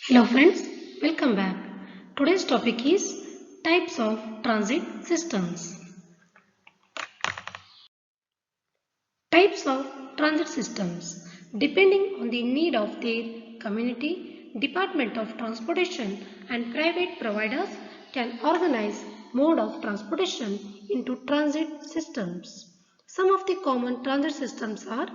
Hello friends, welcome back. Today's topic is types of transit systems. Types of transit systems. Depending on the need of their community, Department of Transportation and private providers can organize mode of transportation into transit systems. Some of the common transit systems are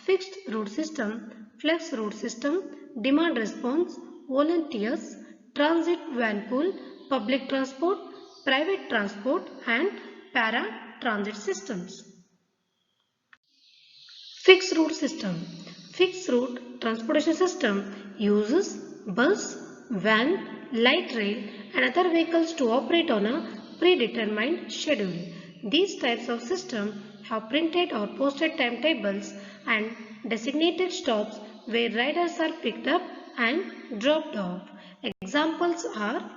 fixed route system, flex route system, demand response, volunteers, transit van pool, public transport, private transport and para-transit systems. Fixed route system. Fixed route transportation system uses bus, van, light rail and other vehicles to operate on a predetermined schedule. These types of system have printed or posted timetables and designated stops where riders are picked up and dropped off. Examples are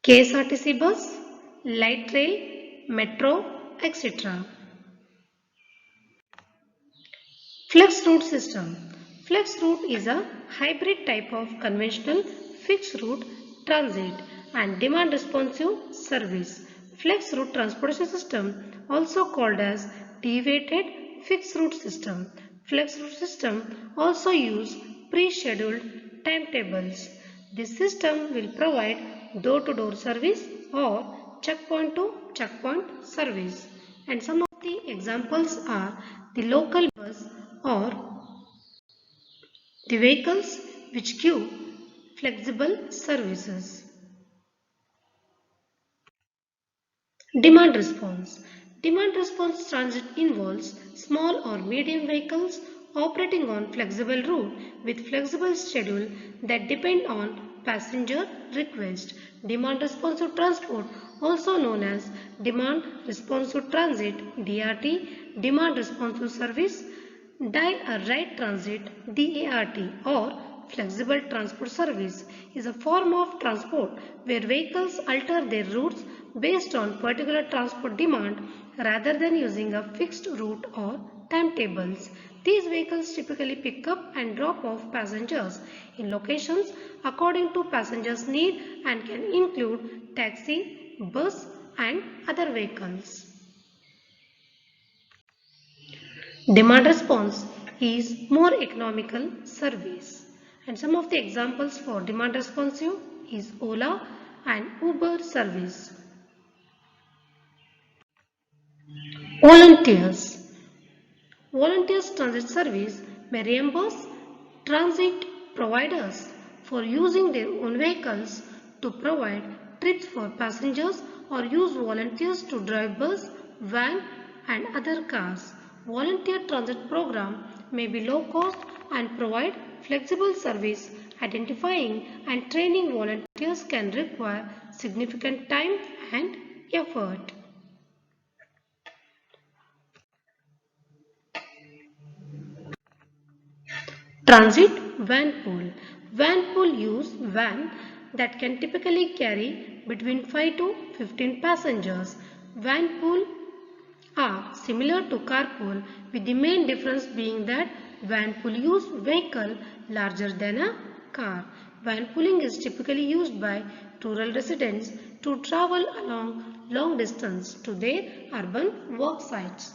KSRTC bus, light rail, metro, etc. Flex route system. Flex route is a hybrid type of conventional fixed route transit and demand responsive service. Flex route transportation system, also called as deviated fixed route system. Flex route system also use pre-scheduled timetables. This system will provide door-to-door service or checkpoint to checkpoint service. And some of the examples are the local bus or the vehicles which give flexible services. Demand response. Demand response transit involves small or medium vehicles operating on flexible route with flexible schedule that depend on passenger request. Demand responsive transport, also known as demand responsive transit (DRT), demand responsive service, Dial a Ride Transit (DART) or Flexible Transport Service is a form of transport where vehicles alter their routes based on particular transport demand rather than using a fixed route or timetables. These vehicles typically pick up and drop off passengers in locations according to passengers' need and can include taxi, bus and other vehicles. Demand response is more economical service, and some of the examples for demand responsive is Ola and Uber service. Volunteers. Volunteers transit service may reimburse transit providers for using their own vehicles to provide trips for passengers or use volunteers to drive bus, van and other cars. Volunteer transit program may be low cost and provide flexible service. Identifying and training volunteers can require significant time and effort. Transit van pool. Van pool use van that can typically carry between 5 to 15 passengers. Van pool are similar to carpool with the main difference being that van pool use vehicle larger than a car. Van pooling is typically used by rural residents to travel along long distance to their urban work sites.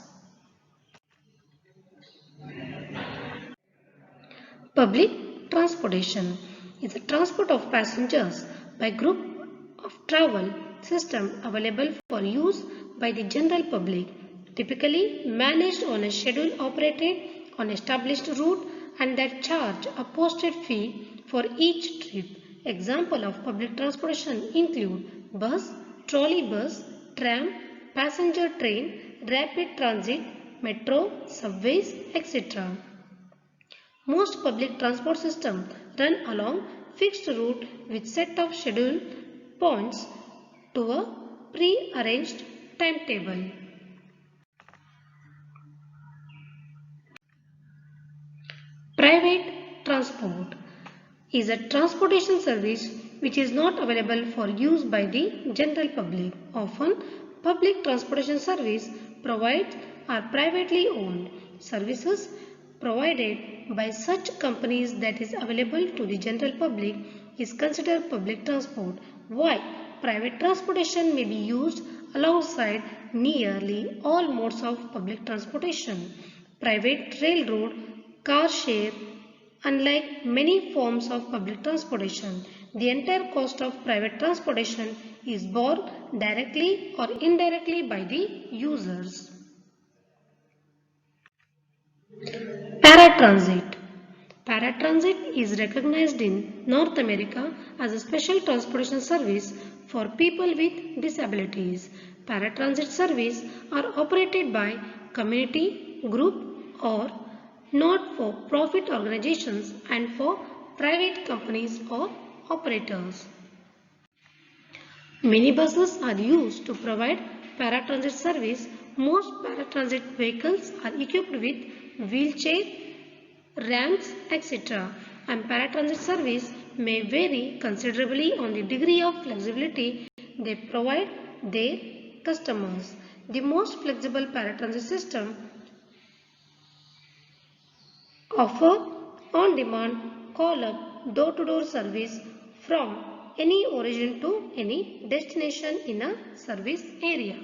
Public transportation is the transport of passengers by group of travel system available for use by the general public, typically managed on a schedule operated on established route and that charge a posted fee for each trip. Example of public transportation include bus, trolley bus, tram, passenger train, rapid transit, metro, subways, etc. Most public transport systems run along fixed route with set of scheduled points to a pre-arranged timetable. Private transport is a transportation service which is not available for use by the general public. Often, public transportation service providers are privately owned. Services provided by such companies that is available to the general public is considered public transport. Why? Private transportation may be used alongside nearly all modes of public transportation. Private railroad, car share, unlike many forms of public transportation, the entire cost of private transportation is borne directly or indirectly by the users. Paratransit. Paratransit is recognized in North America as a special transportation service for people with disabilities. Paratransit services are operated by community, group or not-for-profit organizations and for private companies or operators. Minibuses are used to provide paratransit service. Most paratransit vehicles are equipped with wheelchair, ramps, etc. And paratransit service may vary considerably on the degree of flexibility they provide their customers. The most flexible paratransit system offer on-demand call-up door-to-door service from any origin to any destination in a service area.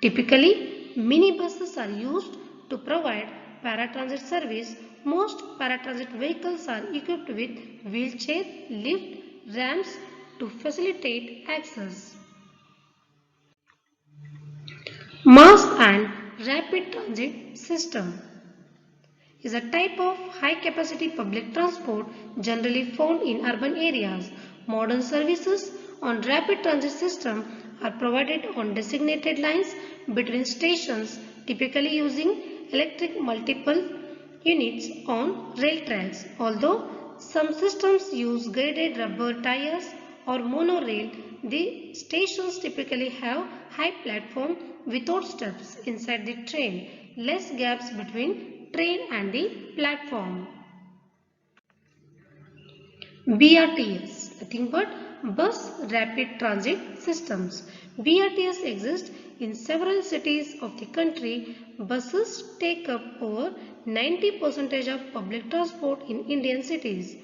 Typically, minibuses are used to provide paratransit service. Most paratransit vehicles are equipped with wheelchair, lift, ramps to facilitate access. Mass and rapid transit system is a type of high-capacity public transport generally found in urban areas. Modern services on rapid transit system are provided on designated lines between stations, typically using electric multiple units on rail tracks. Although some systems use graded rubber tires or monorail, the stations typically have high platform without steps inside the train, less gaps between train and the platform. BRTS, nothing but Bus Rapid Transit Systems. BRTS exist in several cities of the country. Buses take up over 90% of public transport in Indian cities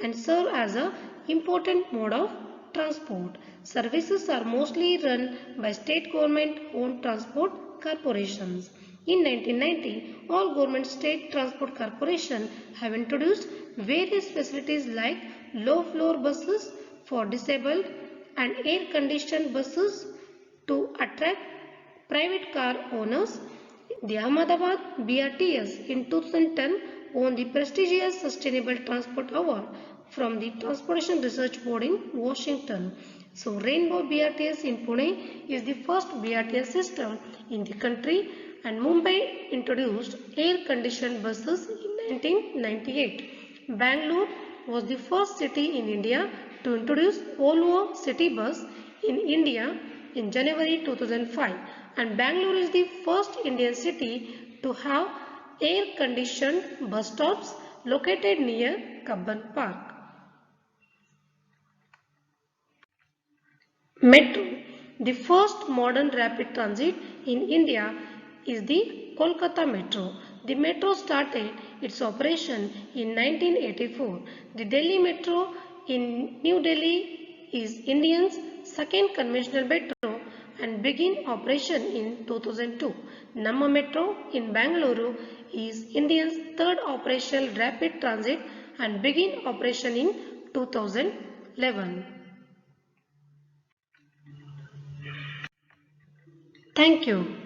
and serve as an important mode of transport. Services are mostly run by state government owned transport corporations. In 1990, all government state transport corporations have introduced various facilities like low floor buses for disabled and air conditioned buses to attract private car owners. The Ahmedabad BRTS in 2010 won the prestigious Sustainable Transport Award from the Transportation Research Board in Washington. So Rainbow BRTS in Pune is the first BRTS system in the country, and Mumbai introduced air-conditioned buses in 1998. Bangalore was the first city in India to introduce Volvo City Bus in India in January 2005, and Bangalore is the first Indian city to have air-conditioned bus stops located near Kabban Park. Metro. The first modern rapid transit in India is the Kolkata Metro. The metro started its operation in 1984. The Delhi Metro in New Delhi is India's second conventional metro and began operation in 2002. Namma Metro in Bangalore is India's third operational rapid transit and began operation in 2011. Thank you.